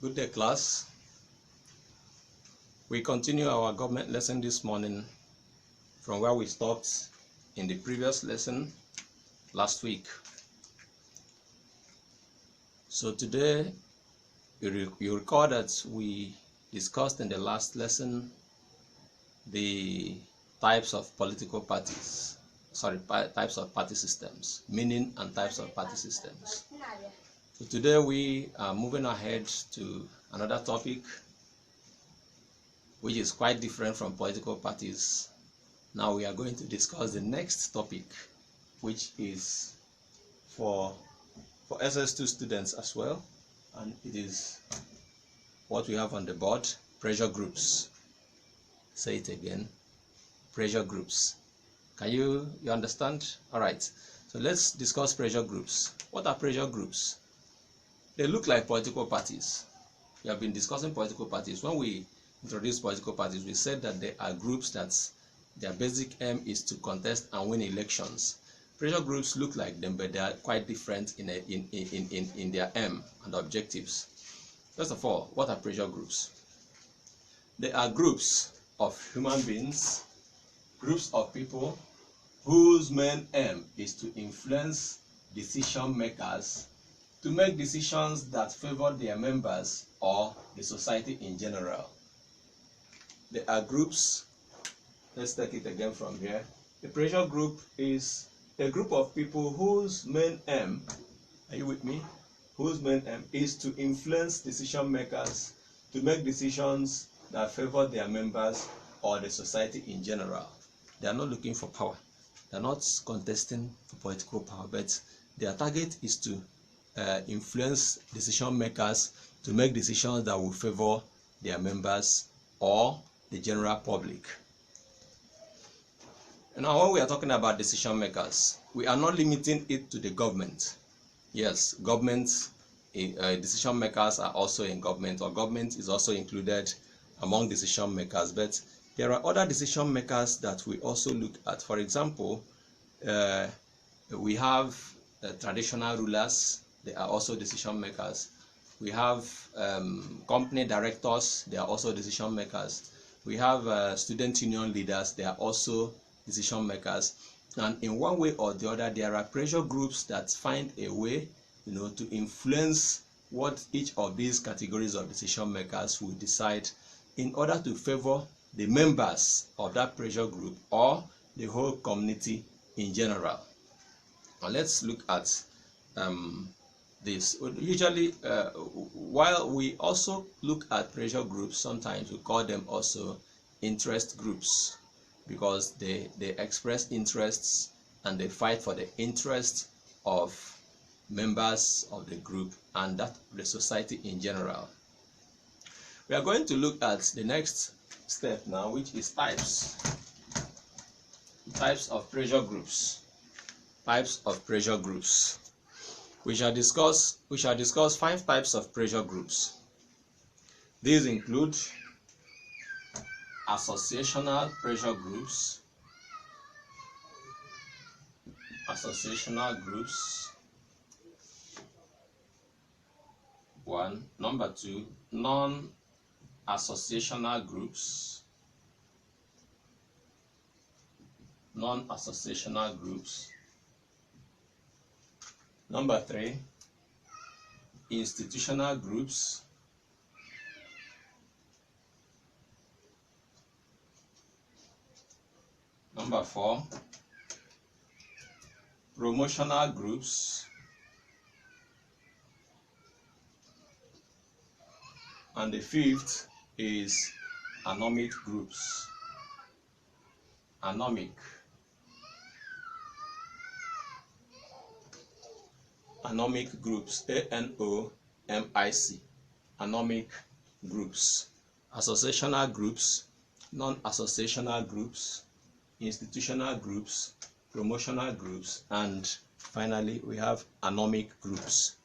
Good day, class. We continue our government lesson this morning from where we stopped in the previous lesson last week. So today, you recall that we discussed in the last lesson the types of political parties, types of party systems, meaning and types of party systems. So today we are moving ahead to another topic which is quite different from political parties. Now we are going to discuss the next topic, which is for SS2 students as well, and it is what we have on the board: pressure groups. Say it again: pressure groups. Can you understand? All right, so let's discuss pressure groups. What are pressure groups? They look like political parties. We have been discussing political parties. When we introduced political parties, we said that they are groups that their basic aim is to contest and win elections. Pressure groups look like them, but they are quite different in their aim and objectives. First of all, what are pressure groups? They are groups of human beings, groups of people whose main aim is to influence decision makers to make decisions that favor their members or the society in general. There are groups. Let's take it again from here. A pressure group is a group of people whose main aim, are you with me? Whose main aim is to influence decision makers to make decisions that favor their members or the society in general. They are not looking for power. They are not contesting for political power, but their target is to influence decision makers to make decisions that will favor their members or the general public. Now, when we are talking about decision makers, we are not limiting it to the government. Yes, government decision makers are also in government, or government is also included among decision makers, but there are other decision makers that we also look at. For example, we have traditional rulers. They are also decision makers. We have company directors. They are also decision makers. We have student union leaders. They are also decision makers. And in one way or the other, there are pressure groups that find a way, to influence what each of these categories of decision makers will decide in order to favor the members of that pressure group or the whole community in general. Now let's look at this. Usually, while we also look at pressure groups, sometimes we call them also interest groups, because they express interests and they fight for the interests of members of the group and that the society in general. We are going to look at the next step now, which is types of pressure groups. Types of pressure groups. We shall discuss 5 types of pressure groups. These include associational pressure groups, number 2, non-associational groups, number 3, institutional groups, number 4, promotional groups, and the 5th is anomic groups. Anomic groups, A-N-O-M-I-C, anomic groups. Associational groups, non-associational groups, institutional groups, promotional groups, and finally we have anomic groups.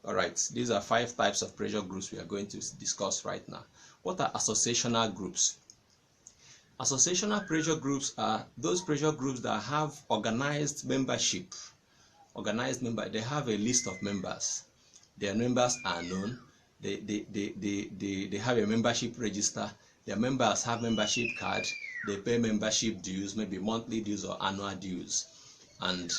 All right, these are 5 types of pressure groups we are going to discuss right now. What are associational groups? Associational pressure groups are those pressure groups that have organized membership. They have a list of members. Their members are known, they have a membership register. Their members have membership card. They pay membership dues, maybe monthly dues or annual dues, and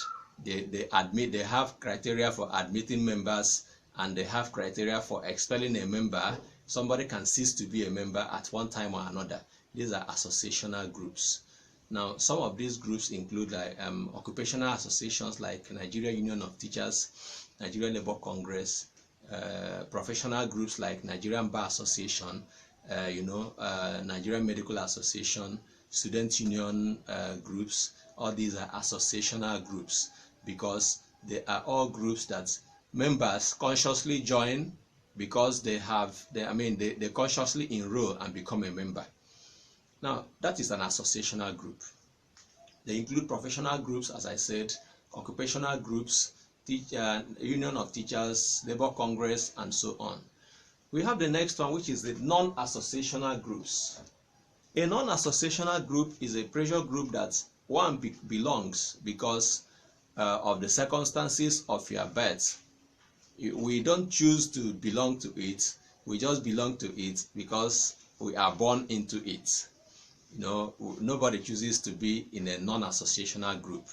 they have criteria for admitting members, and they have criteria for expelling a member. Somebody can cease to be a member at one time or another. These are associational groups. Now, some of these groups include like occupational associations like Nigeria Union of Teachers, Nigeria Labour Congress, professional groups like Nigerian Bar Association, Nigerian Medical Association, student union groups. All these are associational groups because they are all groups that members consciously join because they consciously enroll and become a member. Now, that is an associational group. They include professional groups, as I said, occupational groups, Union of Teachers, Labour Congress, and so on. We have the next one, which is the non-associational groups. A non-associational group is a pressure group that one belongs because of the circumstances of your birth. We don't choose to belong to it. We just belong to it because we are born into it. Nobody chooses to be in a non-associational group.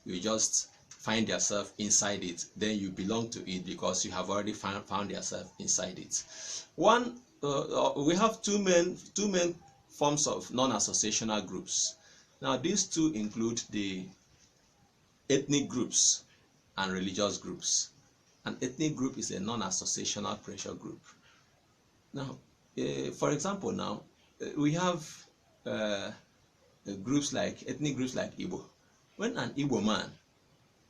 You just find yourself inside it. Then you belong to it because you have already found yourself inside it. We have two main forms of non-associational groups. Now, these two include the ethnic groups and religious groups. An ethnic group is a non-associational pressure group. Now, for example, now we have ethnic groups like Igbo. When an Igbo man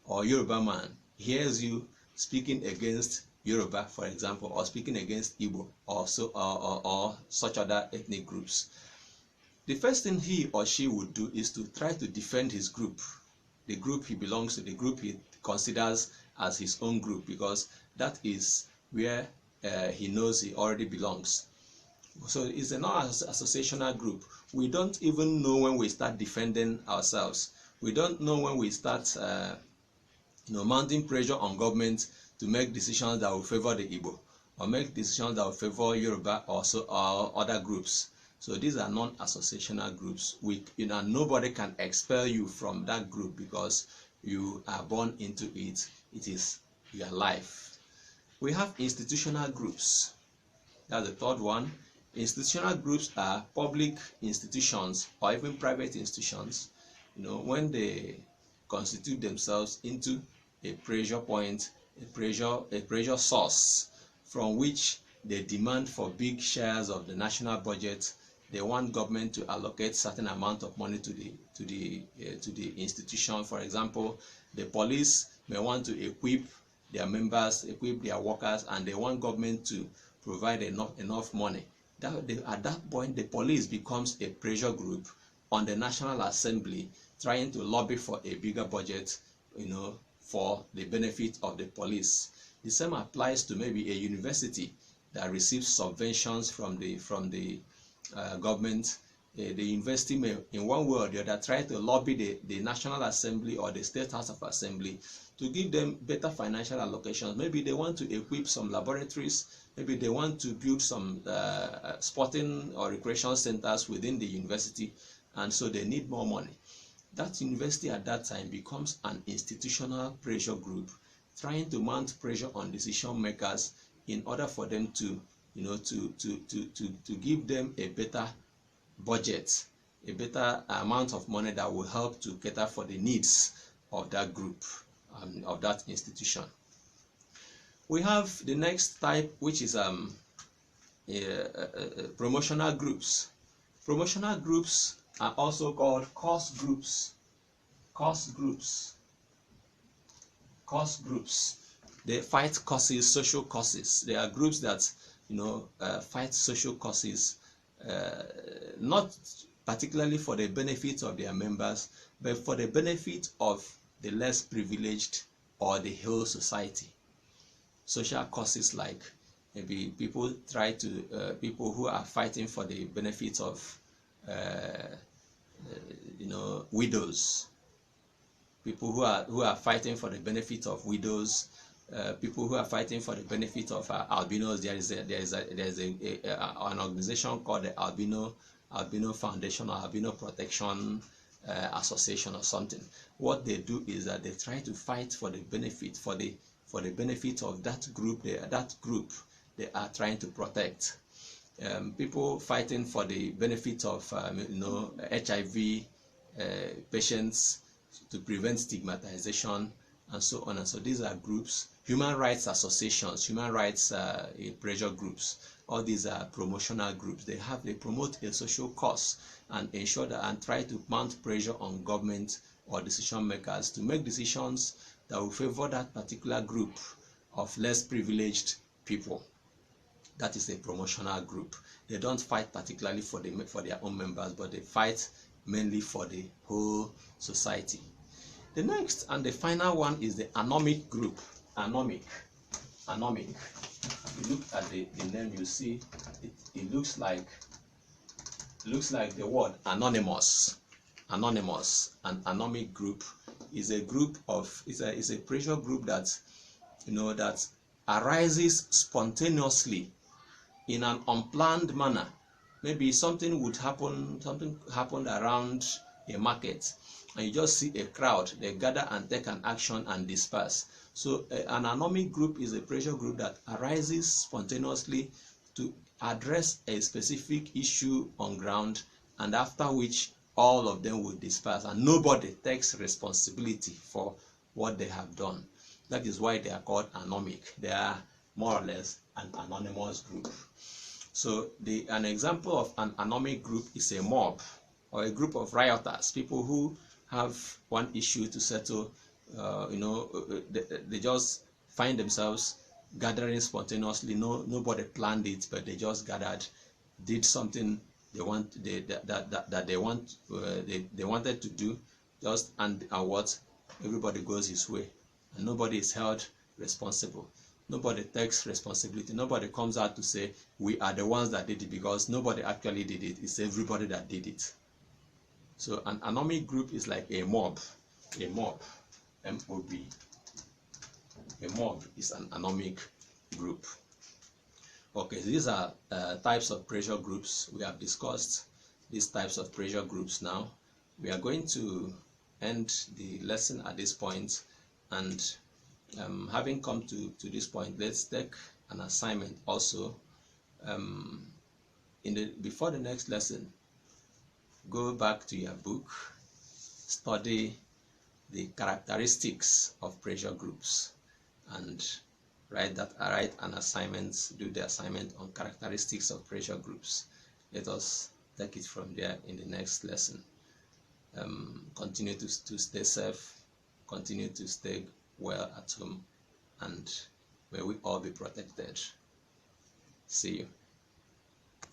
or Yoruba man hears you speaking against Yoruba, for example, or speaking against Igbo or such other ethnic groups, the first thing he or she would do is to try to defend his group, the group he belongs to, the group he considers as his own group, because that is where he knows he already belongs. So it's a non-associational group. We don't even know when we start defending ourselves. We don't know when we start mounting pressure on government to make decisions that will favor the Igbo or make decisions that will favor Yoruba or other groups. So these are non-associational groups. Nobody can expel you from that group because you are born into it. It is your life. We have institutional groups. That's the third one. Institutional groups are public institutions or even private institutions. When they constitute themselves into a pressure point, a pressure source from which they demand for big shares of the national budget. They want government to allocate certain amount of money to the institution. For example, the police may want to equip their members, equip their workers, and they want government to provide enough money. At that point, the police becomes a pressure group on the National Assembly, trying to lobby for a bigger budget, for the benefit of the police. The same applies to maybe a university that receives subventions from the government. The university may, in one way or the other, try to lobby the National Assembly or the State House of Assembly to give them better financial allocations. Maybe they want to equip some laboratories. Maybe they want to build some sporting or recreation centers within the university, and so they need more money. That university at that time becomes an institutional pressure group, trying to mount pressure on decision makers in order for them to give them a better budget, a better amount of money that will help to cater for the needs of that group, of that institution. We have the next type, which is promotional groups. Promotional groups are also called cause groups. Cause groups. Cause groups. They fight causes, social causes. They are groups that fight social causes, not particularly for the benefit of their members, but for the benefit of the less privileged or the whole society. Social causes like maybe people who are fighting for the benefits of widows. People who are fighting for the benefit of widows, people who are fighting for the benefit of albinos. There's an organization called the Albino Foundation or Albino Protection Association or something. What they do is that they try to fight for the benefit benefit of that group they are trying to protect. People fighting for the benefit of HIV patients, to prevent stigmatization, and so on. And so these are groups, human rights associations, human rights pressure groups. All these are promotional groups. They promote a social cause and ensure that and try to mount pressure on government or decision makers to make decisions that will favor that particular group of less privileged people. That is a promotional group. They don't fight particularly for their own members, but they fight mainly for the whole society. The next and the final one is the anomic group. Anomic. You look at the name, you see it looks like the word anonymous. Anonymous. An anomic group is a group of is a pressure group that that arises spontaneously in an unplanned manner. Maybe something happened around a market, and you just see a crowd, they gather and take an action and disperse. So an anomic group is a pressure group that arises spontaneously to address a specific issue on ground, and after which all of them will disperse and nobody takes responsibility for what they have done. That is why they are called anomic. They are more or less an anonymous group. So an example of an anomic group is a mob or a group of rioters, people who have one issue to settle. They just find themselves gathering spontaneously. Nobody planned it, but they just gathered, did something they wanted to do, just and what everybody goes his way, and nobody is held responsible. Nobody takes responsibility. Nobody comes out to say we are the ones that did it, because nobody actually did it. It's everybody that did it. So an anomic group is like a mob. A mob, M-O-B. A mob is an anomic group. Okay, so these are types of pressure groups. We have discussed these types of pressure groups now. We are going to end the lesson at this point, and having come to this point, let's take an assignment also. Before the next lesson, go back to your book, study the characteristics of pressure groups, and write an assignment, do the assignment on characteristics of pressure groups. Let us take it from there in the next lesson. Continue to stay safe, continue to stay well at home, and may we all be protected. See you.